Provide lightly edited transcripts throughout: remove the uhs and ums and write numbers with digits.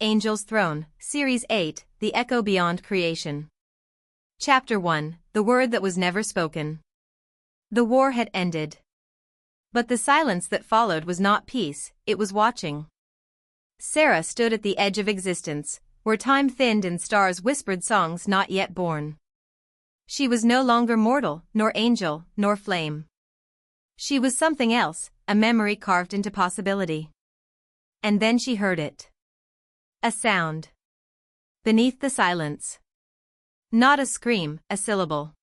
Angel's Throne, Series 8, The Echo Beyond Creation. Chapter 1, The Word That Was Never Spoken. The war had ended. But the silence that followed was not peace, it was watching. Sara stood at the edge of existence, where time thinned and stars whispered songs not yet born. She was no longer mortal, nor angel, nor flame. She was something else, a memory carved into possibility. And then she heard it. A sound. Beneath the silence. Not a scream, a syllable.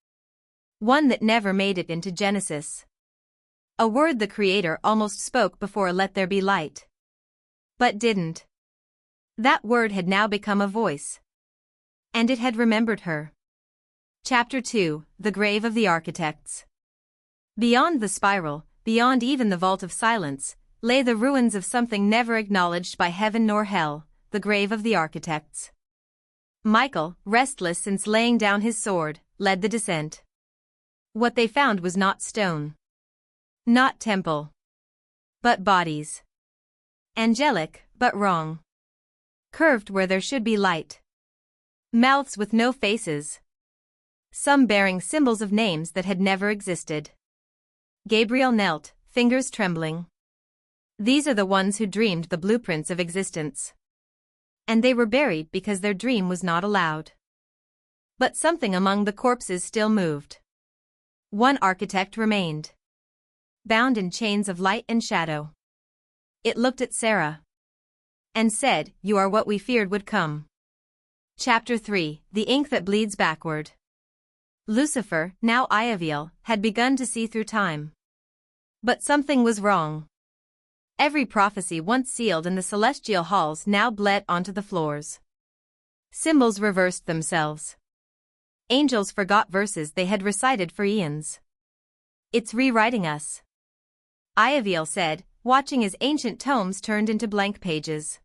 One that never made it into Genesis. A word the Creator almost spoke before "Let there be light." But didn't. That word had now become a voice. And it had remembered her. Chapter 2, The Grave of the Architects. Beyond the spiral, beyond even the vault of silence, lay the ruins of something never acknowledged by heaven nor hell, the grave of the architects. Michael, restless since laying down his sword, led the descent. What they found was not stone. Not temple. But bodies. Angelic, but wrong. Curved where there should be light. Mouths with no faces. Some bearing symbols of names that had never existed. Gabriel knelt, fingers trembling. These are the ones who dreamed the blueprints of existence. And they were buried because their dream was not allowed. But something among the corpses still moved. One architect remained. Bound in chains of light and shadow. It looked at Sara. And said, "You are what we feared would come." Chapter 3, The Ink That Bleeds Backward. Lucifer, now Unraveling, had begun to see through time. But something was wrong. Every prophecy once sealed in the celestial halls now bled onto the floors. Symbols reversed themselves. Angels forgot verses they had recited for eons. "It's rewriting us," Unraveling said, watching as ancient tomes turned into blank pages.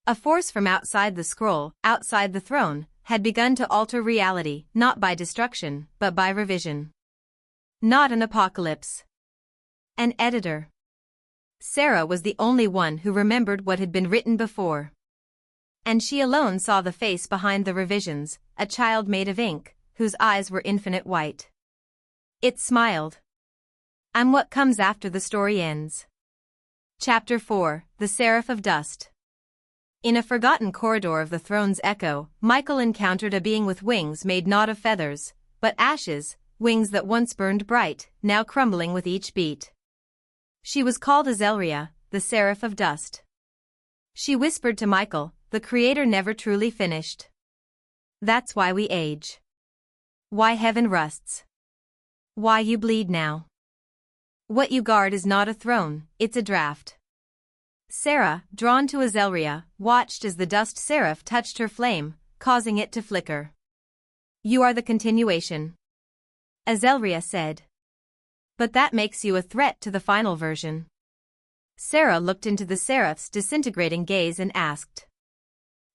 A force from outside the scroll, outside the throne, had begun to alter reality, not by destruction, but by revision. Not an apocalypse. An editor. Sara was the only one who remembered what had been written before. And she alone saw the face behind the revisions, a child made of ink, whose eyes were infinite white. It smiled. "I'm what comes after the story ends." Chapter 4, The Seraph of Dust. In a forgotten corridor of the throne's echo, Michael encountered a being with wings made not of feathers, but ashes, wings that once burned bright, now crumbling with each beat. She was called Azalea, the Seraph of Dust. She whispered to Michael, "The Creator never truly finished. That's why we age. Why heaven rusts. Why you bleed now. What you guard is not a throne, it's a draft." Sara, drawn to Azalea, watched as the dust seraph touched her flame, causing it to flicker. "You are the continuation," Azalea said. "But that makes you a threat to the final version." Sara looked into the seraph's disintegrating gaze and asked,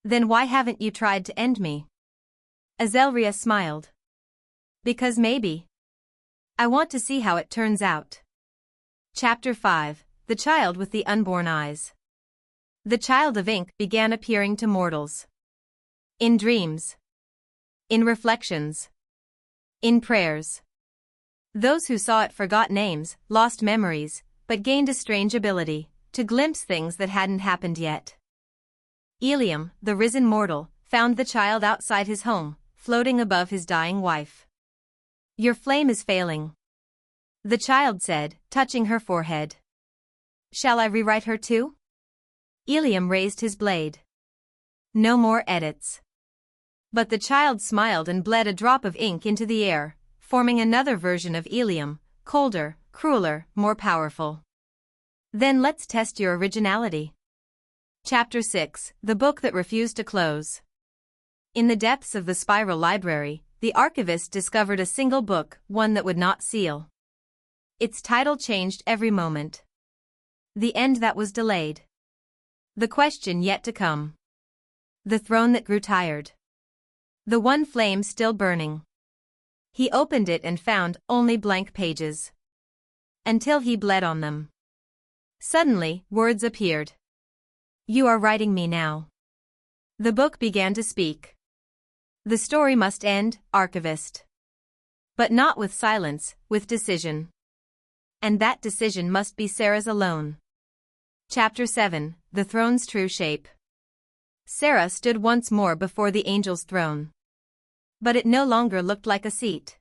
"Then why haven't you tried to end me?" Azalea smiled. "Because maybe. I want to see how it turns out." Chapter 5, The Child with the Unborn Eyes. The child of ink began appearing to mortals. In dreams. In reflections. In prayers. Those who saw it forgot names, lost memories, but gained a strange ability to glimpse things that hadn't happened yet. Eliam, the risen mortal, found the child outside his home, floating above his dying wife. "Your flame is failing," the child said, touching her forehead. "Shall I rewrite her too?" Eliam raised his blade. "No more edits." But the child smiled and bled a drop of ink into the air, forming another version of Eliam, colder, crueler, more powerful. "Then let's test your originality." Chapter 6, The Book That Refused to Close. In the depths of the spiral library, the archivist discovered a single book, one that would not seal. Its title changed every moment. The end that was delayed. The question yet to come. The throne that grew tired. The one flame still burning. He opened it and found only blank pages. Until he bled on them. Suddenly, words appeared. "You are writing me now." The book began to speak. The story must end, archivist. But not with silence, with decision. And that decision must be Sara's alone. Chapter 7, The Throne's True Shape. Sara stood once more before the angel's throne. But it no longer looked like a seat.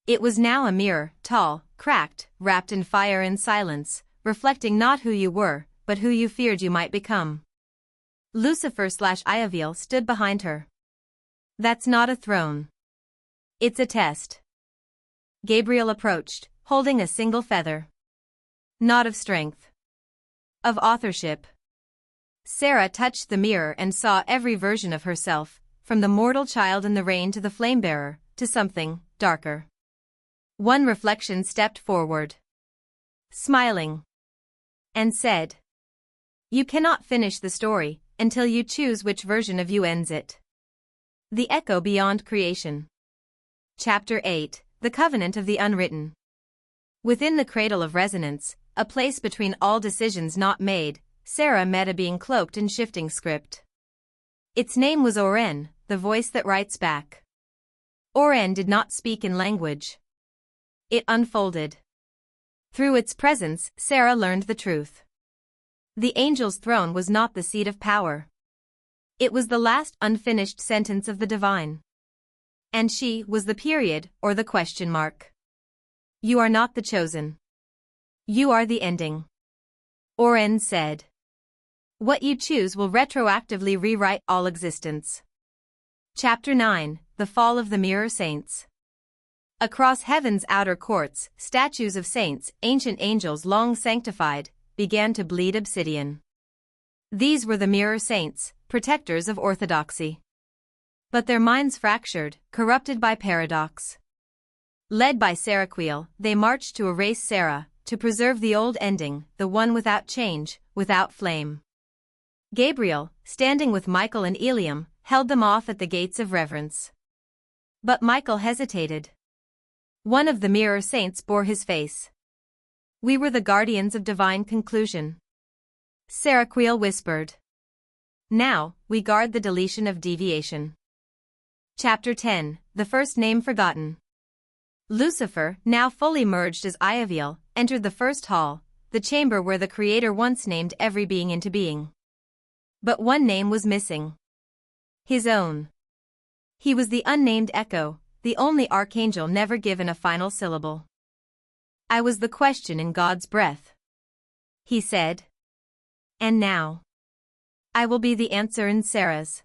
It was now a mirror, tall, cracked, wrapped in fire and silence, reflecting not who you were, but who you feared you might become. Lucifer/Iaviel stood behind her. That's not a throne. It's a test. Gabriel approached, holding a single feather. Not of strength. Of authorship. Sara touched the mirror and saw every version of herself, from the mortal child in the rain to the flame-bearer, to something darker. One reflection stepped forward, smiling, and said, "You cannot finish the story until you choose which version of you ends it." The Echo Beyond Creation. Chapter 8, The Covenant of the Unwritten. Within the cradle of resonance, a place between all decisions not made, Sara met a being cloaked in shifting script. Its name was Oren, the voice that writes back. Oren did not speak in language. It unfolded. Through its presence, Sara learned the truth. The angel's throne was not the seat of power. It was the last unfinished sentence of the divine. And she was the period, or the question mark. You are not the chosen. You are the ending. Oren said. What you choose will retroactively rewrite all existence. Chapter 9, The Fall of the Mirror Saints. Across heaven's outer courts, statues of saints, ancient angels long sanctified, began to bleed obsidian. These were the mirror saints, protectors of orthodoxy. But their minds fractured, corrupted by paradox. Led by Saraquiel, they marched to erase Sara, to preserve the old ending, the one without change, without flame. Gabriel, standing with Michael and Eliam, held them off at the gates of reverence. But Michael hesitated. One of the mirror saints bore his face. We were the guardians of divine conclusion. Saraquiel whispered. Now, we guard the deletion of deviation. Chapter 10, The First Name Forgotten. Lucifer, now fully merged as Iaviel, entered the first hall, the chamber where the Creator once named every being into being. But one name was missing. His own. He was the unnamed Echo, the only archangel never given a final syllable. I was the question in God's breath. He said. And now. I will be the answer in Sara's.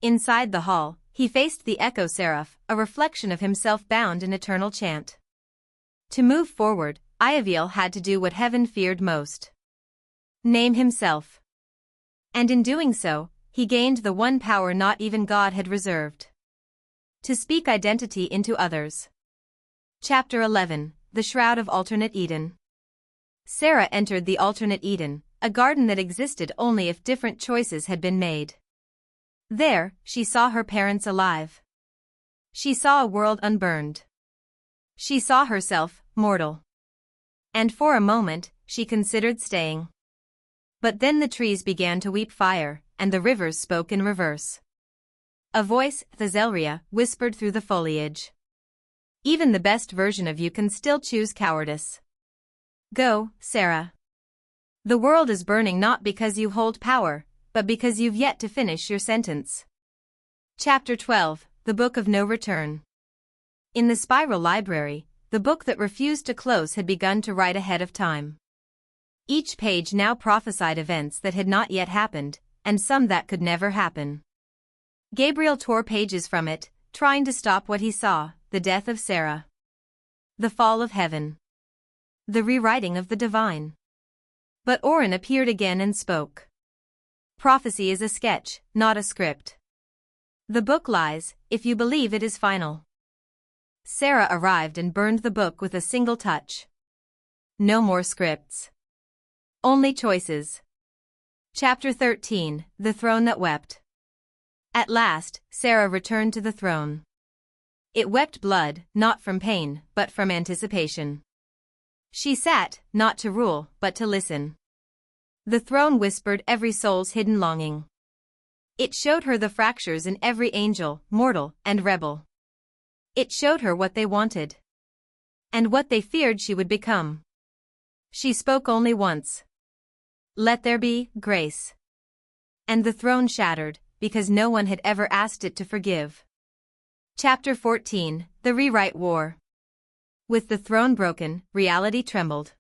Inside the hall, he faced the Echo Seraph, a reflection of himself bound in eternal chant. To move forward, Iaviel had to do what heaven feared most. Name himself. And in doing so, he gained the one power not even God had reserved. To speak identity into others. Chapter 11, The Shroud of Alternate Eden. Sara entered the alternate Eden, a garden that existed only if different choices had been made. There, she saw her parents alive. She saw a world unburned. She saw herself, mortal. And for a moment, she considered staying. But then the trees began to weep fire, and the rivers spoke in reverse. A voice, Thesselria, whispered through the foliage. Even the best version of you can still choose cowardice. Go, Sara. The world is burning not because you hold power, but because you've yet to finish your sentence. Chapter 12, The Book of No Return. In the Spiral Library, the book that refused to close had begun to write ahead of time. Each page now prophesied events that had not yet happened, and some that could never happen. Gabriel tore pages from it, trying to stop what he saw, the death of Sara. The fall of heaven. The rewriting of the divine. But Oren appeared again and spoke. Prophecy is a sketch, not a script. The book lies, if you believe it is final. Sara arrived and burned the book with a single touch. No more scripts. Only choices. Chapter 13, The Throne That Wept. At last, Sara returned to the throne. It wept blood, not from pain, but from anticipation. She sat, not to rule, but to listen. The throne whispered every soul's hidden longing. It showed her the fractures in every angel, mortal, and rebel. It showed her what they wanted. And what they feared she would become. She spoke only once. Let there be grace. And the throne shattered, because no one had ever asked it to forgive. Chapter 14, The Rewrite War. With the throne broken, reality trembled.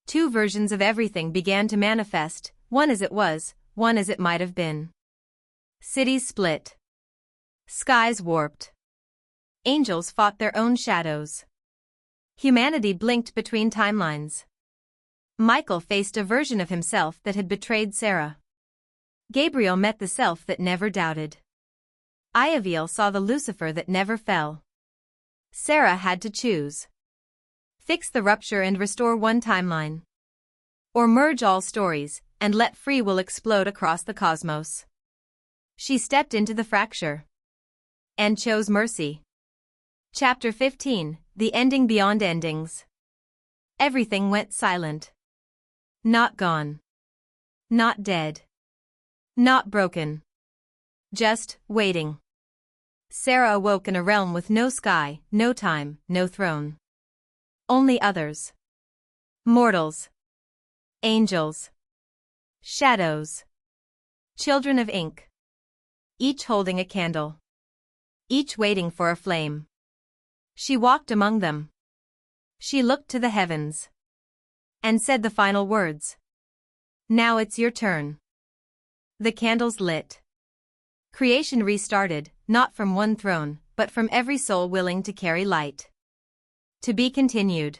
Two versions of everything began to manifest, one as it was, one as it might have been. Cities split. Skies warped. Angels fought their own shadows. Humanity blinked between timelines. Michael faced a version of himself that had betrayed Sara. Gabriel met the self that never doubted. Iaviel saw the Lucifer that never fell. Sara had to choose. Fix the rupture and restore one timeline. Or merge all stories, and let free will explode across the cosmos. She stepped into the fracture. And chose mercy. Chapter 15, The Ending Beyond Endings. Everything went silent. Not gone. Not dead. Not broken. Just waiting. Sara awoke in a realm with no sky, no time, no throne. Only others. Mortals. Angels. Shadows. Children of ink. Each holding a candle. Each waiting for a flame. She walked among them. She looked to the heavens. And said the final words. Now it's your turn. The candles lit. Creation restarted, not from one throne, but from every soul willing to carry light. To be continued.